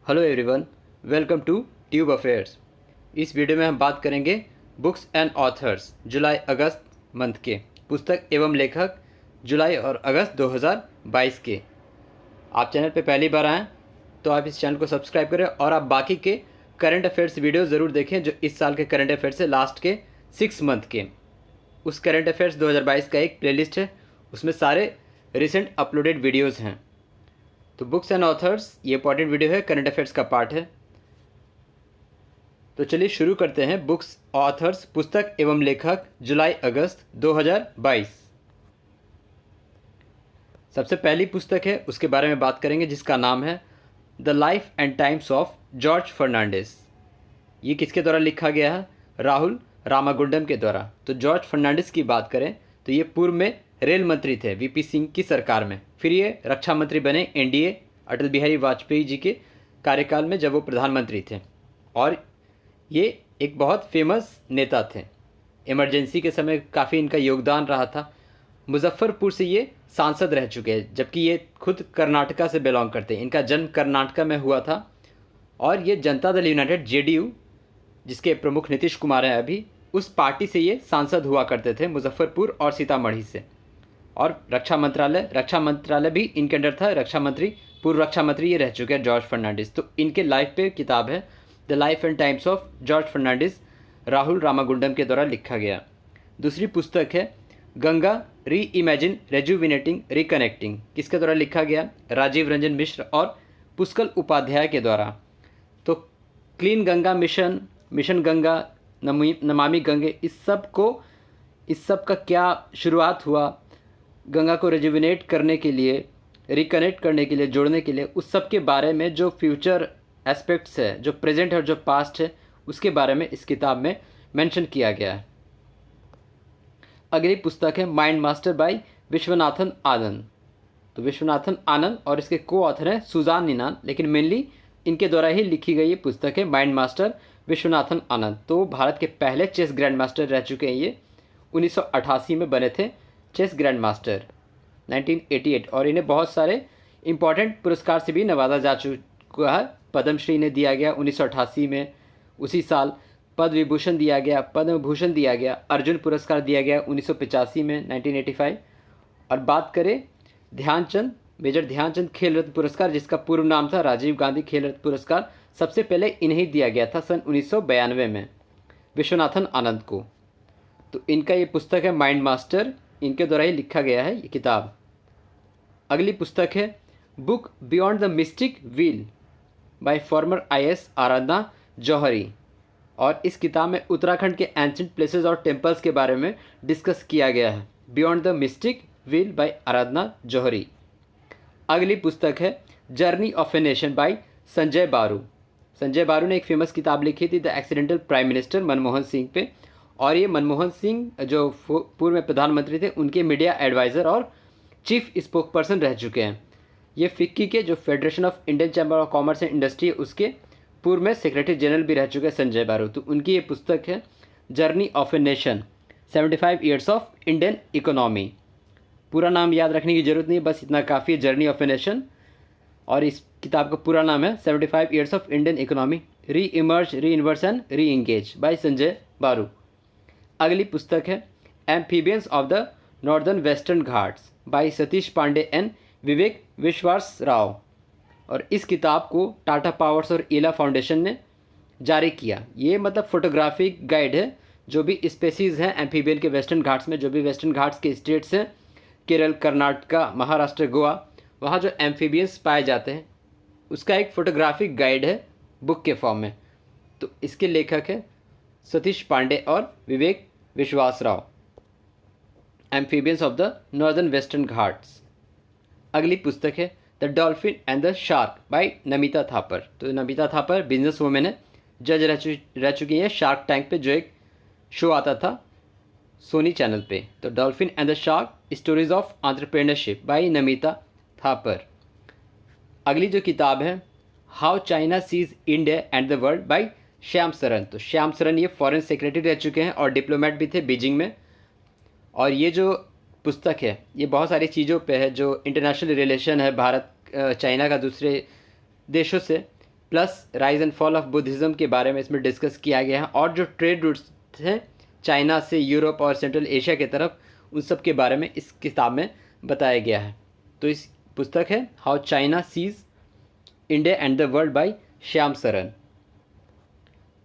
Hello everyone, welcome to tube affairs. इस video में हम बात करेंगे बुक्स एंड ऑथर्स जुलाई अगस्त मंथ के पुस्तक एवं लेखक जुलाई और अगस्त 2022 के। आप चैनल पे पहली बार आएँ तो आप इस चैनल को सब्सक्राइब करें और आप बाकी के करंट अफेयर्स वीडियो ज़रूर देखें जो इस साल के करंट अफेयर्स है, लास्ट के 6 मंथ के। उस करंट अफेयर्स 2022 का एक प्लेलिस्ट है, उसमें सारे रिसेंट अपलोडेड वीडियोज़ हैं। तो बुक्स एंड ऑथर्स ये इंपॉर्टेंट वीडियो है, करंट अफेयर्स का पार्ट है। तो चलिए शुरू करते हैं। बुक्स ऑथर्स पुस्तक एवं लेखक जुलाई अगस्त 2022। सबसे पहली पुस्तक है, उसके बारे में बात करेंगे, जिसका नाम है the life and times of George Fernandes. ये किसके द्वारा लिखा गया है? राहुल रामागुंडम के द्वारा। तो जॉर्ज फर्नांडिस की बात करें तो ये पूर्व में रेल मंत्री थे वीपी सिंह की सरकार में। फिर ये रक्षा मंत्री बने एनडीए अटल बिहारी वाजपेयी जी के कार्यकाल में, जब वो प्रधानमंत्री थे। और ये एक बहुत फेमस नेता थे। इमरजेंसी के समय काफ़ी इनका योगदान रहा था। मुजफ्फरपुर से ये सांसद रह चुके हैं, जबकि ये खुद कर्नाटका से बिलोंग करते हैं। इनका जन्म कर्नाटका में हुआ था और ये जनता दल यूनाइटेड जेडीयू, जिसके प्रमुख नीतीश कुमार हैं अभी, उस पार्टी से ये सांसद हुआ करते थे, मुजफ्फरपुर और सीतामढ़ी से। और रक्षा मंत्रालय भी इनके अंडर था। पूर्व रक्षा मंत्री ये रह चुके हैं जॉर्ज फर्नांडिस। तो इनके लाइफ पे किताब है the life and times of George Fernandes, Rahul Ramagundam के द्वारा लिखा गया। दूसरी पुस्तक है गंगा री इमेजिन रेजुविनेटिंग रिकनेक्टिंग। किसके द्वारा लिखा गया? राजीव रंजन मिश्र और पुष्कल उपाध्याय के द्वारा। तो clean Ganga mission, mission Ganga, Namami Gange, इस सब का क्या शुरुआत हुआ, गंगा को रेजुविनेट करने के लिए, रिकनेक्ट करने के लिए, जोड़ने के लिए, उस सब के बारे में जो फ्यूचर एस्पेक्ट्स है, जो प्रेजेंट है और जो पास्ट है, उसके बारे में इस किताब में मेंशन किया गया है। अगली पुस्तक है mind master bye Viswanathan Anand. तो विश्वनाथन आनंद और इसके को ऑथर हैं सुजान निनान, लेकिन मेनली इनके द्वारा ही लिखी गई ये पुस्तक है माइंड मास्टर विश्वनाथन आनंद। तो भारत के पहले चेस ग्रैंड मास्टर रह चुके हैं ये। 1988 में बने थे चेस ग्रैंड मास्टर, 1988। और इन्हें बहुत सारे इंपॉर्टेंट पुरस्कार से भी नवाजा जा चुका है। पद्मश्री इन्हें दिया गया 1988 में, उसी साल पद्म विभूषण दिया गया, पद्म भूषण दिया गया, अर्जुन पुरस्कार दिया गया 1985 में, 1985। और बात करें ध्यानचंद, मेजर ध्यानचंद खेल रत्न पुरस्कार, जिसका पूर्व नाम था राजीव गांधी खेल रत्न पुरस्कार, सबसे पहले इन्हें दिया गया था सन 1992 में विश्वनाथन आनंद को। तो इनका ये पुस्तक है माइंड मास्टर, इनके द्वारा ही लिखा गया है ये किताब। अगली पुस्तक है book beyond the mystic wheel by former IAS Aradhana Johri. और इस किताब में उत्तराखंड के एंशिएंट प्लेसेस और टेम्पल्स के बारे में डिस्कस किया गया है। Beyond the mystic wheel by Aradhana Johri. अगली पुस्तक है journey of a nation by Sanjaya Baru. Sanjaya Baru ने एक फेमस किताब लिखी थी the accidental prime minister Manmohan Singh पे। और ये मनमोहन सिंह जो पूर्व में प्रधानमंत्री थे, उनके मीडिया एडवाइज़र और चीफ स्पोक्सपर्सन रह चुके हैं। ये फिक्की के जो federation of Indian chamber of commerce and industry है, उसके पूर्व में सेक्रेटरी जनरल भी रह चुके हैं संजय बारू। तो उनकी ये पुस्तक है journey of a nation, 75 years of Indian economy. पूरा नाम याद रखने की ज़रूरत नहीं है, बस इतना काफ़ी है, जर्नी ऑफ ए नेशन। और इस किताब का पूरा नाम है 75 years of Indian economy, re emerge, re इन्वर्स and re engage by Sanjaya Baru. अगली पुस्तक है amphibians of the northern western Ghats by Satish Pande and Vivek Vishwas Rao. और इस किताब को टाटा पावर्स और ईला फाउंडेशन ने जारी किया। ये मतलब फोटोग्राफिक गाइड है, जो भी स्पेसीज़ हैं एम्फीबियन के वेस्टर्न घाट्स में, जो भी वेस्टर्न घाट्स के स्टेट्स हैं, केरल, कर्नाटका, महाराष्ट्र, गोवा, वहाँ जो एम्फीबियंस पाए जाते हैं, उसका एक फोटोग्राफिक गाइड है बुक के फॉर्म में। तो इसके लेखक है सतीश पांडे और Vivek Vishwas Rao, amphibians of the northern western Ghats. अगली पुस्तक है the dolphin and the shark by Namita Thapar. तो नमिता थापर बिजनेस वूमेन है, जज रह चुकी हैं शार्क टैंक पे, जो एक शो आता था सोनी चैनल पे। तो dolphin and the shark stories of entrepreneurship bye Namita Thapar. अगली जो किताब है how China seize India and the world by Shyam Saran. तो श्याम सरन ये फॉरेन सेक्रेटरी रह चुके हैं और डिप्लोमेट भी थे बीजिंग में। और ये जो पुस्तक है ये बहुत सारी चीज़ों पे है, जो इंटरनेशनल रिलेशन है भारत चाइना का दूसरे देशों से, plus rise and fall of Buddhism के बारे में इसमें डिस्कस किया गया है, और जो ट्रेड रूट्स हैं चाइना से यूरोप और सेंट्रल एशिया की तरफ, उन सब के बारे में इस किताब में बताया गया है। तो इस पुस्तक है how China seize India and the world by Shyam Saran.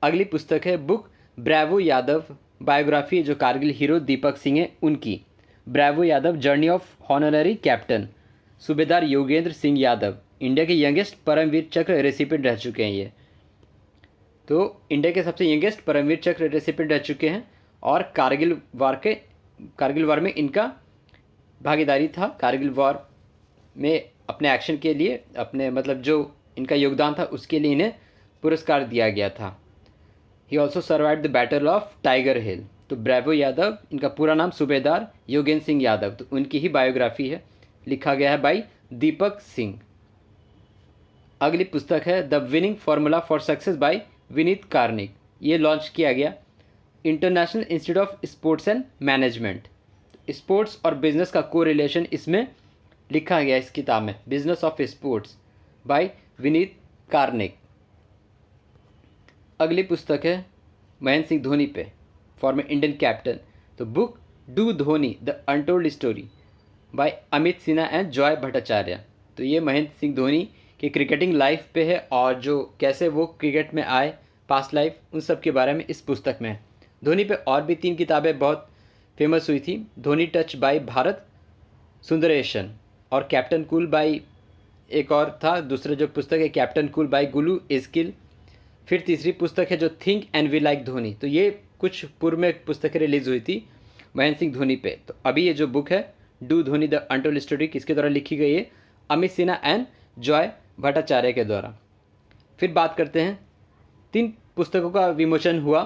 अगली पुस्तक है बुक ब्रावो यादव, बायोग्राफी जो कारगिल हीरो दीपक सिंह है उनकी। Bravo Yadav journey of honorary captain, सूबेदार योगेंद्र सिंह यादव इंडिया के यंगेस्ट परमवीर चक्र रेसिपिएंट रह चुके हैं ये। तो इंडिया के सबसे यंगेस्ट परमवीर चक्र रेसिपिएंट रह चुके हैं, और कारगिल वार में इनका भागीदारी था। कारगिल वार में अपने एक्शन के लिए, अपने मतलब जो इनका योगदान था उसके लिए इन्हें पुरस्कार दिया गया था। He also survived the battle of Tiger Hill. तो ब्रावो यादव, इनका पूरा नाम सूबेदार योगेंद्र सिंह यादव, तो उनकी ही बायोग्राफी है, लिखा गया है बाय दीपक सिंह। अगली पुस्तक है the winning formula for success by Vineet Karnik. ये लॉन्च किया गया international institute of sports and management. Sports और बिजनेस का को रिलेशन इसमें लिखा गया इस किताब में, business of sports by Vineet Karnik. अगली पुस्तक है महेंद्र सिंह धोनी पे, फॉर्मर इंडियन कैप्टन। तो book do Dhoni the untold story by Amit Sinha and Joy Bhattacharya. तो ये महेंद्र सिंह धोनी की क्रिकेटिंग लाइफ पे है, और जो कैसे वो क्रिकेट में आए, पास्ट लाइफ, उन सब के बारे में इस पुस्तक में है। धोनी पे और भी 3 किताबें बहुत फेमस हुई थी, धोनी टच बाय भारत सुंदरेशन, और कैप्टन कूल बाय एक और था, दूसरा जो पुस्तक है captain cool by Gulu Ezekiel. फिर तीसरी पुस्तक है जो think and we like Dhoni. तो ये कुछ पूर्व में पुस्तकें रिलीज हुई थी महेंद्र सिंह धोनी पे। तो अभी ये जो बुक है do Dhoni the untold story किसके द्वारा लिखी गई है? अमित सिन्हा एंड जॉय भट्टाचार्य के द्वारा। फिर बात करते हैं 3 पुस्तकों का विमोचन हुआ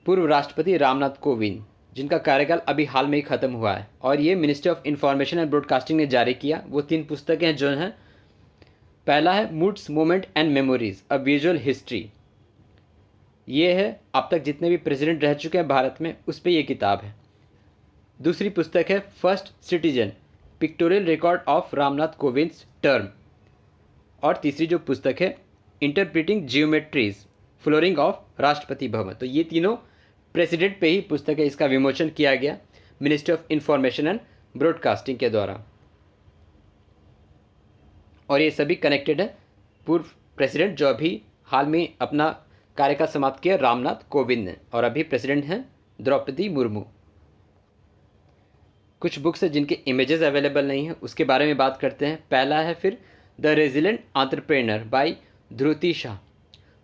पूर्व राष्ट्रपति रामनाथ कोविंद, जिनका कार्यकाल अभी हाल में ही ख़त्म हुआ है, और ये ministry of information and broadcasting ने जारी किया। वो 3 पुस्तकें जो हैं, पहला है moods moment and memories a visual history. ये है अब तक जितने भी प्रेसिडेंट रह चुके हैं भारत में, उस पर यह किताब है। दूसरी पुस्तक है first citizen pictorial record of Ramnath Kovind term, और तीसरी जो पुस्तक है interpreting geometries flooring of Rashtrapati Bhavan. तो ये तीनों प्रेसिडेंट पे ही पुस्तक है, इसका विमोचन किया गया ministry of information and broadcasting के द्वारा, और ये सभी कनेक्टेड है पूर्व प्रेसिडेंट जो अभी हाल में अपना कार्यकाल समाप्त किया रामनाथ कोविंद ने, और अभी प्रेसिडेंट हैं द्रौपदी मुर्मू। कुछ बुक्स हैं जिनके इमेजेस अवेलेबल नहीं हैं, उसके बारे में बात करते हैं। पहला है फिर the resilient entrepreneur by Dhruti Shah.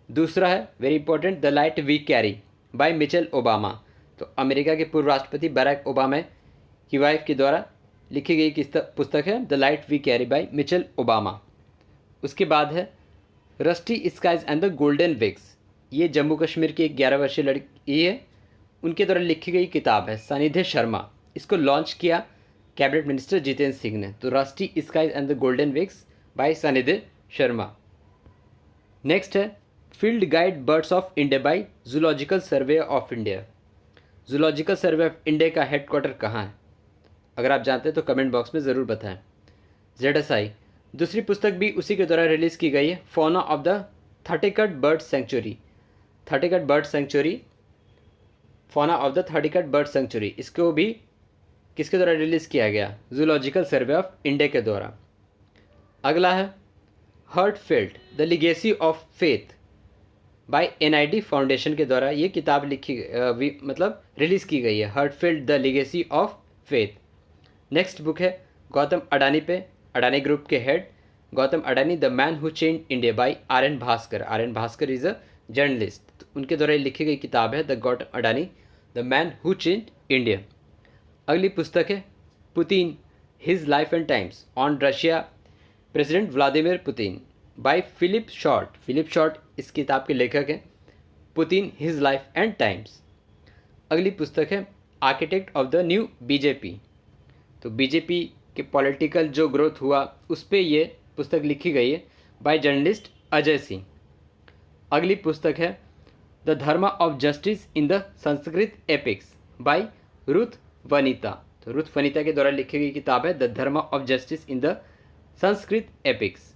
दूसरा है very important the light we carry by Michelle Obama. तो अमेरिका के पूर्व राष्ट्रपति बराक ओबामा की वाइफ के द्वारा लिखी गई पुस्तक है the light we carry by Michelle Obama. उसके बाद है rusty skies and the golden wings. ये जम्मू कश्मीर की एक 11 वर्षीय लड़की है, उनके द्वारा लिखी गई किताब है। सानिध्य शर्मा, इसको लॉन्च किया कैबिनेट मिनिस्टर जितेंद्र सिंह ने। तो rusty skies and the golden wings by Sanidhya Sharma. Next है field guide birds of India by zoological survey of India. Zoological survey of India का हेडक्वार्टर कहाँ है? अगर आप जानते हैं तो कमेंट बॉक्स में ज़रूर बताएं। ZSI दूसरी पुस्तक भी उसी के द्वारा रिलीज़ की गई है, fauna of the Thattekad bird sanctuary. Thattekad bird sanctuary, fauna of the Thattekad bird sanctuary, इसको भी किसके द्वारा रिलीज़ किया गया? जूलॉजिकल सर्वे ऑफ इंडिया के द्वारा। अगला है heartfelt the legacy of faith by NID foundation के द्वारा ये किताब मतलब रिलीज़ की गई है, heartfelt the legacy of faith. Next book है गौतम अडानी पे, अडानी ग्रुप के head Gautam Adani the man who change India by RN Bhaskar. RN Bhaskar is a journalist, तो उनके द्वारा लिखी गई किताब है the Gautam Adani the man who change India. अगली पुस्तक है Putin his life and times on Russia president Vladimir Putin by Philip Short. Philip Short इस किताब के लेखक हैं। Putin his life and times. अगली पुस्तक है architect of the new BJP। तो BJP के पॉलिटिकल जो ग्रोथ हुआ उस पर ये पुस्तक लिखी गई है बाय जर्नलिस्ट अजय सिंह। अगली पुस्तक है the dharma of justice in the Sanskrit epics by Ruth Vanita. तो रुथ वनिता के द्वारा लिखी गई किताब है the dharma of justice in the Sanskrit epics.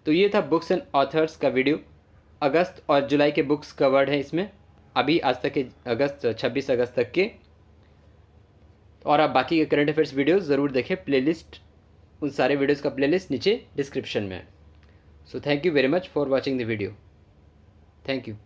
तो ये था बुक्स एंड ऑथर्स का वीडियो। अगस्त और जुलाई के बुक्स कवर्ड हैं इसमें, अभी आज तक के अगस्त 26 अगस्त तक के। और आप बाकी के करंट अफेयर्स वीडियोस ज़रूर देखें, प्लेलिस्ट, उन सारे वीडियोस का प्लेलिस्ट नीचे डिस्क्रिप्शन में है। So thank you very much for watching the video. Thank you.